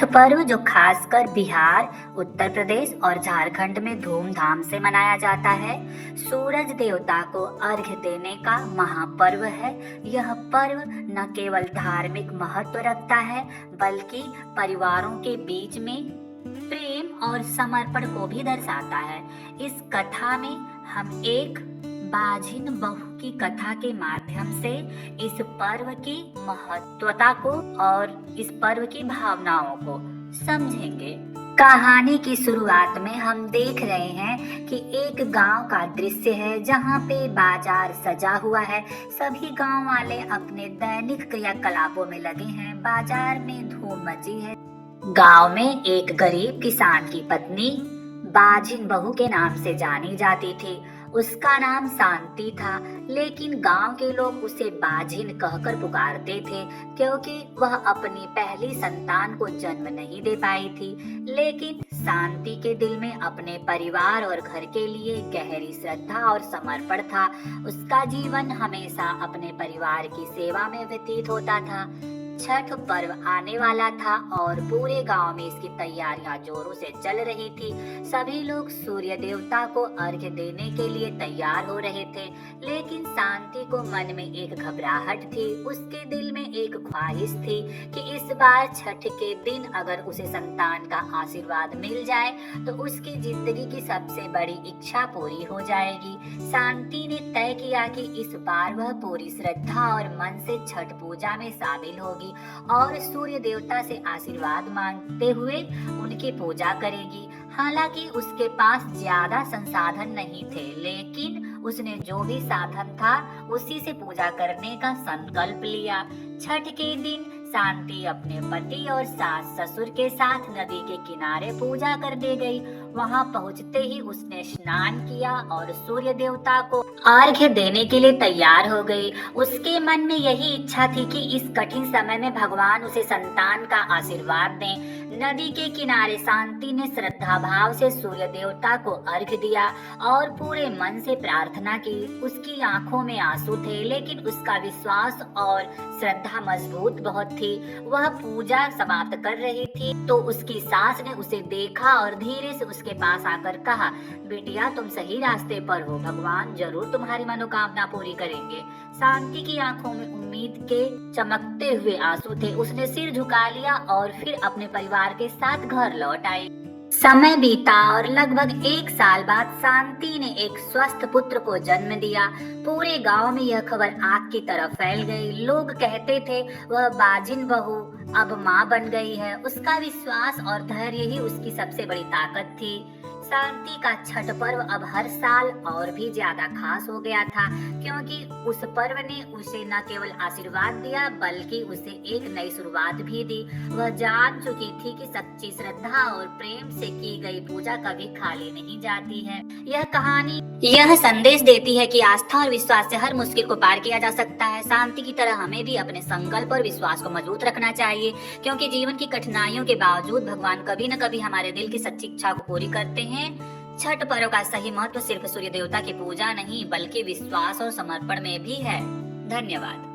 छठ पर्व जो खासकर बिहार, उत्तर प्रदेश और झारखंड में धूमधाम से मनाया जाता है, सूरज देवता को अर्घ्य देने का महापर्व है। यह पर्व न केवल धार्मिक महत्व रखता है, बल्कि परिवारों के बीच में प्रेम और समर्पण को भी दर्शाता है। इस कथा में हम एक बाझिन बहू की कथा के माध्यम से इस पर्व की महत्वता को और इस पर्व की भावनाओं को समझेंगे। कहानी की शुरुआत में हम देख रहे हैं कि एक गांव का दृश्य है जहां पे बाजार सजा हुआ है। सभी गांव वाले अपने दैनिक क्रियाकलापों में लगे हैं। बाजार में धूम मची है। गांव में एक गरीब किसान की पत्नी बाझिन बहू के नाम से जानी जाती थी। उसका नाम शांति था, लेकिन गांव के लोग उसे बाझिन कहकर पुकारते थे क्योंकि वह अपनी पहली संतान को जन्म नहीं दे पाई थी। लेकिन शांति के दिल में अपने परिवार और घर के लिए गहरी श्रद्धा और समर्पण था। उसका जीवन हमेशा अपने परिवार की सेवा में व्यतीत होता था। छठ पर्व आने वाला था और पूरे गांव में इसकी तैयारियां जोरों से चल रही थी। सभी लोग सूर्य देवता को अर्घ्य देने के लिए तैयार हो रहे थे, लेकिन शांति को मन में एक घबराहट थी। उसके दिल में एक ख्वाहिश थी कि इस बार छठ के दिन अगर उसे संतान का आशीर्वाद मिल जाए तो उसकी जिंदगी की सबसे बड़ी इच्छा पूरी हो जाएगी। शांति ने तय किया कि इस बार वह पूरी श्रद्धा और मन से छठ पूजा में शामिल होगी और सूर्य देवता से आशीर्वाद मांगते हुए उनकी पूजा करेगी। हालांकि उसके पास ज्यादा संसाधन नहीं थे, लेकिन उसने जो भी साधन था उसी से पूजा करने का संकल्प लिया। छठ के दिन शांति अपने पति और सास ससुर के साथ नदी के किनारे पूजा करने गई। वहां पहुंचते ही उसने स्नान किया और सूर्य देवता को अर्घ्य देने के लिए तैयार हो गई। उसके मन में यही इच्छा थी कि इस कठिन समय में भगवान उसे संतान का आशीर्वाद दें। नदी के किनारे शांति ने श्रद्धा भाव से सूर्य देवता को अर्घ्य दिया और पूरे मन से प्रार्थना की। उसकी आंखों में आंसू थे, लेकिन उसका विश्वास और श्रद्धा मजबूत बहुत थी। वह पूजा समाप्त कर रही थी तो उसकी सास ने उसे देखा और धीरे से उसके पास आकर कहा, बेटिया तुम सही रास्ते पर हो, भगवान जरूर तुम्हारी मनोकामना पूरी करेंगे। शांति की आंखों में उम्मीद के चमकते हुए आंसू थे। उसने सिर झुका लिया और फिर अपने परिवार के साथ घर लौट आई। समय बीता और लगभग 1 साल बाद शांति ने एक स्वस्थ पुत्र को जन्म दिया। पूरे गांव में यह खबर आग की तरह फैल गई। लोग कहते थे वह बाझिन बहू अब माँ बन गई है। उसका विश्वास और धैर्य ही उसकी सबसे बड़ी ताकत थी। शांति का छठ पर्व अब हर साल और भी ज्यादा खास हो गया था, क्योंकि उस पर्व ने उसे न केवल आशीर्वाद दिया बल्कि उसे एक नई शुरुआत भी दी। वह जान चुकी थी कि सच्ची श्रद्धा और प्रेम से की गई पूजा कभी खाली नहीं जाती है। यह कहानी यह संदेश देती है कि आस्था और विश्वास से हर मुश्किल को पार किया जा सकता है। शांति की तरह हमें भी अपने संकल्प और विश्वास को मजबूत रखना चाहिए, क्योंकि जीवन की कठिनाइयों के बावजूद भगवान कभी न कभी हमारे दिल की सच्ची इच्छा को पूरी करते हैं। छठ पर्व का सही महत्व सिर्फ सूर्य देवता की पूजा नहीं बल्कि विश्वास और समर्पण में भी है। धन्यवाद।